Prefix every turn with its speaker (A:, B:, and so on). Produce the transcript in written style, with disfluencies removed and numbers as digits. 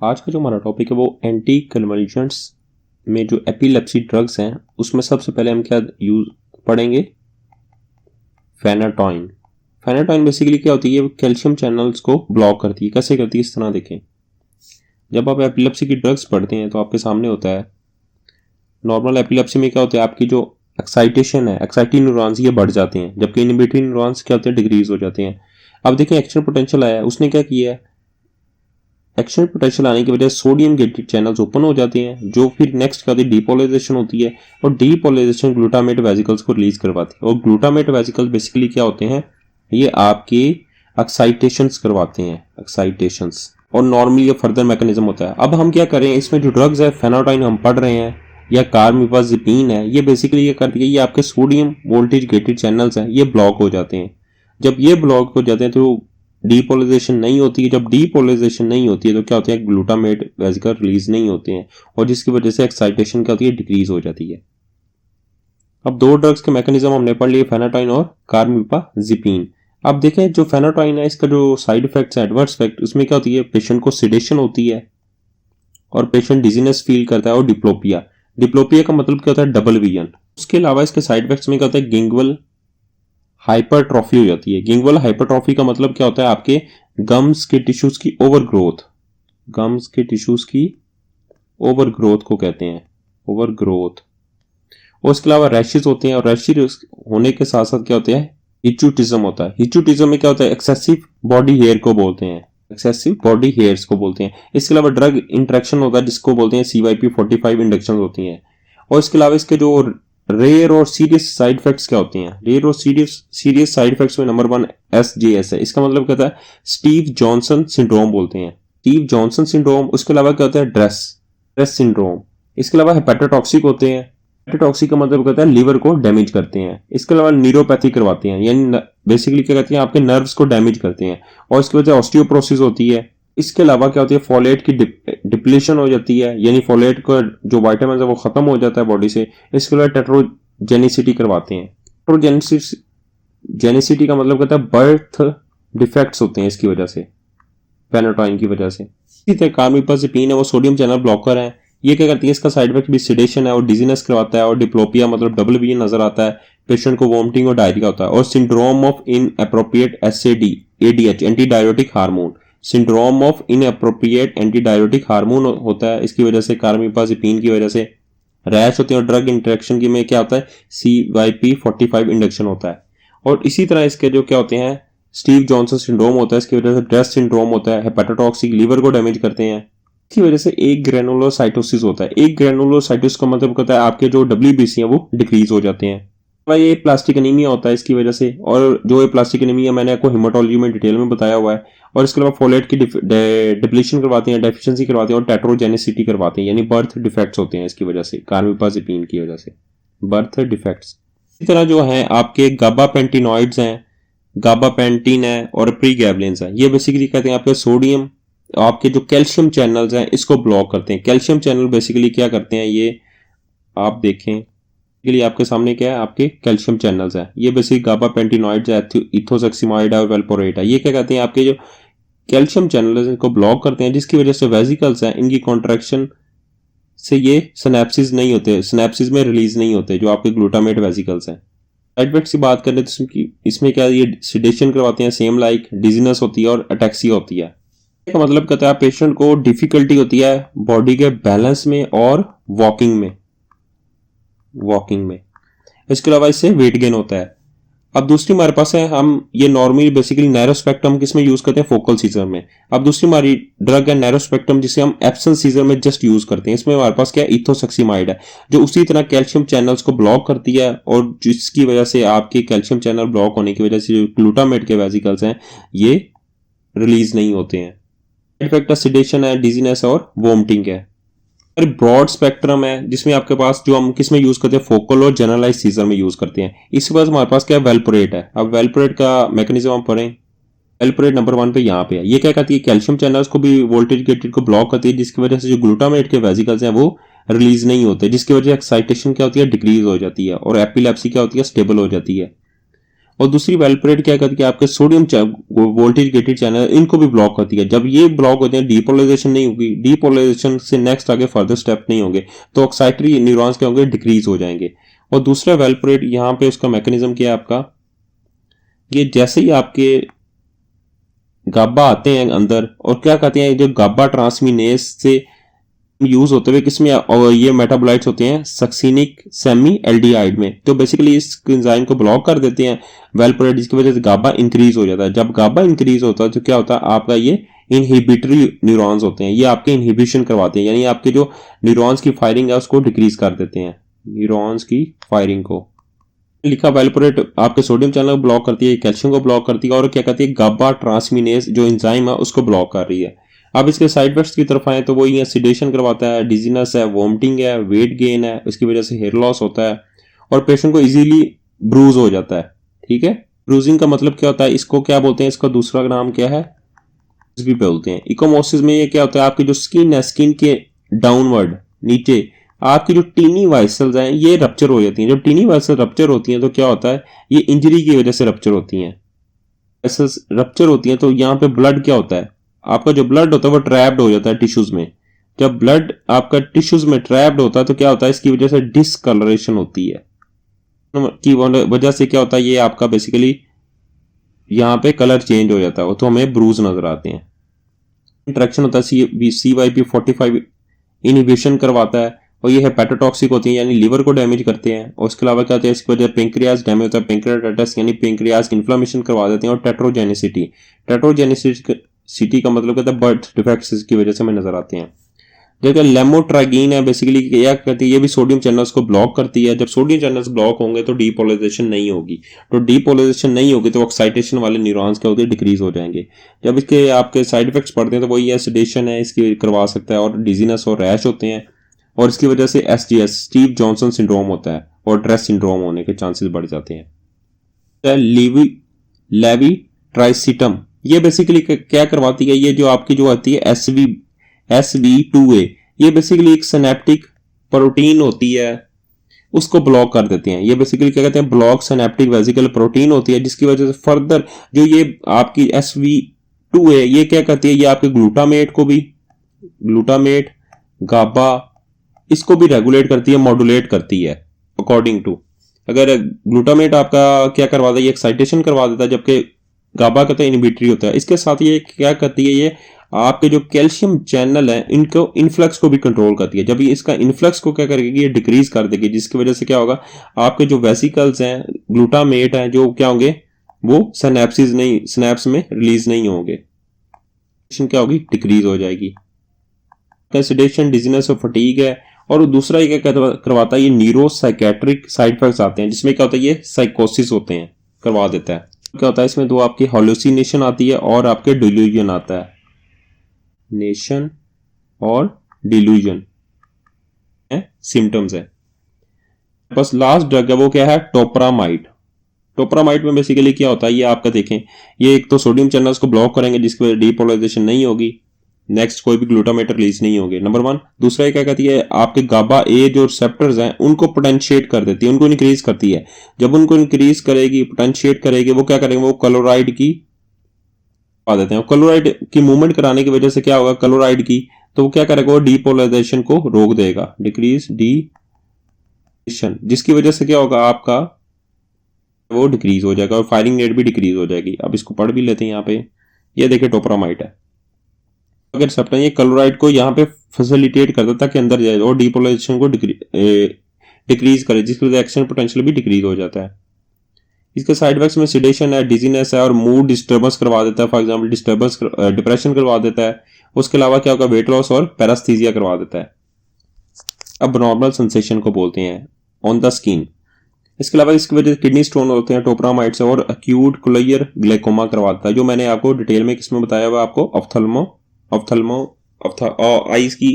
A: आज का जो हमारा टॉपिक है वो एंटी कन्वल्जेंट्स में जो एपिलेप्सी ड्रग्स हैं उसमें सबसे पहले हम क्या यूज पढ़ेंगे, फेनाटॉइन। फेनाटॉइन बेसिकली क्या होती है, वो कैल्शियम चैनल्स को ब्लॉक करती है। कैसे करती है, इस तरह देखें। जब आप एपिलेप्सी की ड्रग्स पढ़ते हैं तो आपके सामने होता है, नॉर्मल एपिलेप्सी में क्या होता है, आपकी जो एक्साइटेशन है, एक्साइटिंग न्यूरॉन्स ये बढ़ जाते हैं, जबकि इनहिबिटरी न्यूरॉन्स क्या होते हैं, डिक्रीज हो जाते हैं। अब देखें एक्शन पोटेंशियल आया है, उसने क्या किया है, एक्शन पोटेंशियल आने की वजह से सोडियम गेटेड चैनल्स ओपन हो जाते हैं, जो फिर नेक्स्ट करती है डीपोलराइजेशन होती है, और डीपोलराइजेशन ग्लूटामेट वेसिकल्स को रिलीज करवाती है। और ग्लूटामेट वेसिकल्स बेसिकली क्या होते हैं, ये आपके एक्साइटेशंस करवाते हैं, एक्साइटेशंस। और नॉर्मली ये फर्दर मैकेनिज्म होता है। अब हम क्या करें, इसमें जो ड्रग्स है फेनाटॉइन हम पढ़ रहे हैं या कार्बापेनेम है, ये बेसिकली ये करती है, ये आपके सोडियम वोल्टेज गेटेड चैनल्स हैं, ये ब्लॉक हो जाते हैं। जब ये ब्लॉक हो जाते हैं तो डीपोलराइजेशन नहीं होती है। जब डीपोलराइजेशन नहीं होती है तो क्या होता है, ग्लूटामेट वेसिकल रिलीज नहीं होते हैं, और जिसकी वजह से एक्साइटेशन क्या होती है, डिक्रीज हो जाती है। अब दो ड्रग्स के मैकेनिज्म हमने पढ़ लिए, फेनाटॉइन और कार्बापेनेम। अब देखें जो फेनाटॉइन है, इसका जो साइड इफेक्ट्स है, एडवर्स इफेक्ट, उसमें क्या होती है, पेशेंट को सिडेशन होती है और पेशेंट डिजीनेस फील करता है, और डिप्लोपिया। डिप्लोपिया का मतलब क्या होता है, डबल विजन। उसके अलावा इसके साइड इफेक्ट्स में क्या होता है, गिंगवल हाइपरट्रॉफी हो जाती है। गिंगवल हाइपरट्रॉफी का मतलब क्या होता है, आपके गम्स के टिश्यूज की ओवरग्रोथ, गम्स के टिश्यूज की ओवरग्रोथ को कहते हैं, ओवरग्रोथ। और इसके अलावा रैशेस होते हैं, और रैशेस होने के साथ साथ क्या होते हैं, हिचुटिज्म होता है। हिचुटिज्म में क्या होता है, एक्सेसिव बॉडी हेयर को बोलते हैं, एक्सेसिव बॉडी हेयर्स को बोलते हैं। इसके अलावा ड्रग इंटरेक्शन होता है जिसको बोलते हैं CYP45 इंडक्शन होती हैं। और इसके अलावा इसके जो रेयर और सीरियस साइड इफेक्ट्स क्या होते हैं, रेयर और सीरियस साइड इफेक्ट्स में नंबर 1 SJS है। इसका मतलब क्या होता है, स्टीव जॉनसन सिंड्रोम बोलते हैं, स्टीव जॉनसन सिंड्रोम। उसके अलावा क्या होता है, ड्रेस सिंड्रोम। इसके अलावा हेपेटोटॉक्सिक होते हैं। हेपेटोटॉक्सिक का मतलब क्या होता है, लीवर को डैमेज करते हैं। इसके अलावा न्यूरोपैथी करवाते हैं, यानी बेसिकली क्या कहते हैं, आपके नर्व्स को डैमेज करते हैं, और इसकी वजह से ऑस्टियोपोरोसिस होती है। इसके अलावा क्या होती है, फोलेट की डिप्लीशन हो जाती है, यानी फोलेट का जो वाइटामिन है वो खत्म हो जाता है बॉडी से। इसके अलावा टेट्रोजेनिसिटी करवाते हैं। टेट्रोजेनिसिटी का मतलब कहता है बर्थ डिफेक्ट्स होते हैं इसकी वजह से, फेनाटॉइन की वजह से। इसी तरह कार्बापेनेम है, वो सोडियम चैनल ब्लॉकर है। ये क्या करती है, इसका साइड इफेक्ट भी सिडेशन है और डिजीनेस करवाता है, और डिप्लोपिया मतलब डबल विजन नजर आता है, पेशेंट को वॉमिटिंग और डायरिया होता है, और syndrome of inappropriate SAD ADH anti diuretic hormone, syndrome of inappropriate anti diuretic hormone होता है। इसकी वजह से कार्बापेनेम की वजह से रैश होते हैं, और ड्रग इंटरेक्शन की में क्या होता है, CYP45 इंडक्शन होता है। और इसी तरह इसके जो क्या होते हैं, स्टीव जॉनसन सिंड्रोम होता है, इसकी वजह से ड्रेस सिंड्रोम होता है, हेपेटोटॉक्सिक, लीवर को डैमेज करते हैं। इसकी वजह से एक ग्रेनुलोसाइटोसिस होता है। एक ग्रेनुलोसाइटोसिस का मतलब कहता है आपके जो WBC है वो डिक्रीज हो जाते हैं। ये प्लास्टिक एनीमिया होता है इसकी वजह से, और जो ये प्लास्टिक एनीमिया मैंने आपको हेमाटोलॉजी में डिटेल में बताया हुआ है। और इसके अलावा फोलेट की डिप्लीशन करवाते हैं, डेफिशिएंसी करवाते हैं, और टेट्रोजेनिसिटी करवाते हैं, यानी बर्थ डिफेक्ट्स होते हैं इसकी वजह से, कार्बापेनेम की वजह से बर्थ डिफेक्ट्स। इसी तरह जो है आपके गाबापेंटिनॉइड्स हैं, गाबापेंटिन है और प्रीगैबलिन्स है, ये बेसिकली कहते हैं आपके सोडियम, आपके जो कैल्शियम चैनल्स हैं इसको ब्लॉक करते हैं। कैल्शियम चैनल बेसिकली क्या करते हैं, ये आप देखें के लिए आपके सामने क्या है, आपके कैल्शियम चैनल्स है। ये बेसिक गाबापेंटिनॉइड्स है, इथोसेक्सिमाइड है और वेल्पोरेट है। ये क्या कहते हैं, आपके जो कैल्शियम चैनल्स हैं इनको ब्लॉक करते हैं, जिसकी वजह से वेसिकल्स हैं इनकी कॉन्ट्रैक्शन से ये सिनेप्सिस नहीं होते, सिनेप्सिस में रिलीज नहीं होते, जो आपके ग्लूटामेट वेसिकल्स हैं। साइड इफेक्ट्स की बात करें तो इसमें क्या, ये सिडेशन करवाते हैं, सेम लाइक डिजीनेस होती है और अटैक्सिया होती है। का मतलब कहता है पेशेंट को डिफिकल्टी होती है बॉडी के बैलेंस में और वॉकिंग में। इसके अलावा इससे वेट गेन होता है। अब दूसरी हमारे पास है, हम ये नॉर्मली बेसिकली नैरो स्पेक्ट्रम किसमें यूज करते हैं, फोकल सीजर में। अब दूसरी हमारी ड्रग है नैरो स्पेक्ट्रम, जिसे हम एब्सेंस सीजर में जस्ट यूज करते हैं। इसमें हमारे पास क्या है, इथोसेक्सिमाइड है, जो उसी तरह कैल्शियम चैनल्स को ब्लॉक करती है, और जिसकी वजह से आपके कैल्शियम चैनल ब्लॉक होने की वजह से जो ग्लूटामेट के वेसिकल्स हैं ये रिलीज नहीं होते हैं। इफेक्ट सिडेशन है, डिजीनेस और वोमिटिंग है। ब्रॉड स्पेक्ट्रम है, जिसमें आपके पास जो हम किसमें यूज करते हैं, फोकल और जनरलाइज सीजर में यूज करते हैं। इसके बाद हमारे पास क्या है, वेल्पोरेट है। अब वेल्पोरेट का मैकेनिज्म हम पढ़ें, वेल्पोरेट नंबर 1 पे यहाँ पे है। ये क्या करती है, कैल्शियम चैनल्स को भी वोल्टेज गेटेड को ब्लॉक करती है, जिसकी वजह से जो ग्लूटामेट के वेसिकल्स हैं वो रिलीज नहीं होते, जिसकी वजह से एक्साइटेशन क्या होती है, डिक्रीज हो जाती है, और एपिलेप्सी क्या होती है, स्टेबल हो जाती है। और दूसरी वैल्पोरेट क्या करती है, आपके सोडियम वोल्टेज गेटेड चैनल इनको भी ब्लॉक करती है। जब ये ब्लॉक होते हैं, डीपोलराइजेशन नहीं होगी, डीपोलराइजेशन से नेक्स्ट आगे फर्दर स्टेप नहीं होंगे, तो ऑक्साइटरी न्यूरॉन्स क्या होंगे, डिक्रीज हो जाएंगे। और दूसरा वैल्पोरेट यहाँ पे उसका मैकेनिज्म क्या है आपका, ये जैसे ही आपके गाबा आते हैं अंदर और क्या कहते हैं, जो गाबा ट्रांसमिनेस से यूज होते हुए किसमें, और ये मेटाबोलाइट्स होते हैं सक्सिनिक सेमी एल्डिहाइड में, तो बेसिकली इस एंजाइम को ब्लॉक कर देते हैं वैल्पोरेट, जिसकी वजह से गाबा इंक्रीज हो जाता है। जब गाबा इंक्रीज होता है तो क्या होता है, आपका ये इनहिबिटरी न्यूरॉन्स होते हैं, ये आपके इनहिबिशन करवाते हैं, यानी आपके जो न्यूरॉन्स की फायरिंग है उसको डिक्रीज कर देते हैं, न्यूरॉन्स की फायरिंग को। लिखा वैल्पोरेट आपके सोडियम चैनल को ब्लॉक करती है, कैल्शियम को ब्लॉक करती है, और क्या कहती है, गाबा ट्रांसमिनेस जो एंजाइम है उसको ब्लॉक कर रही है। अब इसके साइड इफेक्ट्स की तरफ आए तो वो ये सिडेशन करवाता है, डिजीनेस है, वोमिटिंग है, वेट गेन है, उसकी वजह से हेयर लॉस होता है, और पेशेंट को इजीली ब्रूज हो जाता है। ठीक है, ब्रूजिंग का मतलब क्या होता है, इसको क्या बोलते हैं, इसका दूसरा नाम क्या है, भी बोलते हैं। इकोमोसिस में ये क्या होता है, आपकी जो स्किन है, स्किन के डाउनवर्ड नीचे आपकी जो टीनी वाइसल्स हैं ये रप्चर हो जाती हैं। जब टीनी वाइसल रप्चर होती हैं तो क्या होता है, ये इंजरी की वजह से रप्चर होती हैं। वाइसल्स रप्चर होती हैं तो यहाँ पे ब्लड क्या होता है, आपका जो ब्लड होता है वो ट्रैप्ड हो जाता है टिश्यूज में। जब ब्लड आपका टिश्यूज में ट्रैप्ड होता है तो क्या होता है, इसकी वजह से डिसकलरेशन होती है, की वजह से क्या होता है, ये आपका बेसिकली यहाँ पे कलर चेंज हो जाता है, तो हमें ब्रूज नजर आते हैं। इंट्रैक्शन होता है CYP45 इनहिबिशन करवाता है, और ये हेपेटोटॉक्सिक होती है, यानी लीवर को डैमेज करते हैं। और उसके अलावा क्या होता है, इसकी वजह पेंक्रियाज डैमेज होता है, पेंक्रियाटाइटिस यानी पेंक्रियाज की इन्फ्लेमेशन करवा देते हैं। और टेट्रोजेनिसिटी का मतलब कहता है बर्थ डिफेक्ट्स की वजह से हमें नजर आते हैं। जबकि लेमोट्रागिन है बेसिकली क्या करती है, ये भी सोडियम चैनल्स को ब्लॉक करती है। जब सोडियम चैनल्स ब्लॉक होंगे तो डीपोलराइजेशन नहीं होगी, तो डीपोलराइजेशन नहीं होगी तो ऑक्साइटेशन वाले न्यूरॉन्स क्या होते हैं, डिक्रीज हो जाएंगे। जब इसके आपके साइड इफेक्ट्स पड़ते हैं तो वही है, सेडेशन है इसकी करवा सकता है, और डिजीनेस और रैश होते हैं, और इसकी वजह से SJS स्टीव जॉनसन सिंड्रोम होता है, और ड्रेस सिंड्रोम होने के चांसेस बढ़ जाते हैं। लेवी ट्राइसिटम ये बेसिकली क्या करवाती है, ये जो आपकी जो आती है SV2A, ये बेसिकली एक सिनेप्टिक प्रोटीन होती है, उसको ब्लॉक कर देते हैं। ये बेसिकली क्या कहते हैं, ब्लॉक सिनेप्टिक वेसिकल प्रोटीन होती है, जिसकी वजह से फर्दर जो ये आपकी SV2A ये क्या करती है, ये आपके ग्लूटामेट गाबा इसको भी रेगुलेट करती है, मॉड्यूलेट करती है अकॉर्डिंग टू। अगर ग्लूटामेट आपका क्या करवा देता है, ये एक्साइटेशन करवा देता है, जबकि गाबा कहते हैं इनहिबिटरी होता है। इसके साथ ये क्या करती है, ये आपके जो कैल्शियम चैनल है इनको इनफ्लक्स को भी कंट्रोल करती है। जब ये इसका इनफ्लक्स को क्या करेगी, ये डिक्रीज कर देगी, जिसकी वजह से क्या होगा, आपके जो वेसिकल्स हैं, ग्लूटामेट हैं, जो क्या होंगे, वो स्नैप्स में रिलीज नहीं होंगे, क्या होगी, डिक्रीज हो जाएगी। सेडेशन, डिजीनेस और फटीग है। और दूसरा ये क्या करवाता है, ये न्यूरोसाइकेट्रिक साइड इफेक्ट्स आते हैं, जिसमें क्या होता है, ये साइकोसिस होते हैं, करवा देता है। क्या होता है इसमें, दो आपकी हॉल्यूसिनेशन आती है और आपके डिल्यूजन आता है, नेशन और डिल्यूजन सिम्टम्स है। बस लास्ट ड्रग है वो क्या है, टोपरामाइड। टोपरामाइड में बेसिकली क्या होता है, ये आपका देखें, ये एक तो सोडियम चैनल्स को ब्लॉक करेंगे जिसकी वजह से डीपोलराइजेशन नहीं होगी, नेक्स्ट कोई भी ग्लूटामेट रिलीज नहीं होंगे, नंबर 1। दूसरा ये क्या कहती है, आपके गाबा ए जो रिसेप्टर्स हैं उनको पोटेंशिएट कर देती है, उनको इंक्रीज करती है। जब उनको इंक्रीज करेगी, पोटेंशिएट करेगी, वो क्या करेंगे, वो क्लोराइड की पा देते हैं। क्लोराइड की मूवमेंट कराने की वजह से क्या होगा, क्लोराइड की, तो वो क्या करेगा, वो डीपोलराइजेशन को रोक देगा, डिक्रीज जिसकी वजह से क्या होगा, आपका वो डिक्रीज हो जाएगा और फायरिंग रेट भी डिक्रीज हो जाएगी। अब इसको पढ़ भी लेते हैं यहाँ पे, ये देखिए टोपरामाइड है, अगर रिसेप्टर ये क्लोराइड को यहाँ पे फैसिलिटेट करता है ताकि अंदर जाए और डीपोलराइजेशन को डिक्रीज करे, जिसकी वजह से एक्शन पोटेंशियल भी डिक्रीज हो जाता है। इसके साइड इफेक्ट्स में सिडेशन है, डिजीनेस है, और मूड डिस्टर्बेंस करवा देता है, फॉर एग्जांपल डिप्रेशन करवा देता है। उसके अलावा क्या होगा, वेट लॉस और पैरास्थीसिया करवा देता है। अब नॉर्मल सेंसेशन को बोलते हैं ऑन द स्किन। इसके अलावा इसकी वजह से किडनी स्टोन होते हैं टोपरामाइड से, और अक्यूट क्लोइयर ग्लाइकोमा करवाता है, जो मैंने आपको डिटेल में किसमें बताया हुआ, आपको ऑप्थेल्मो आईज की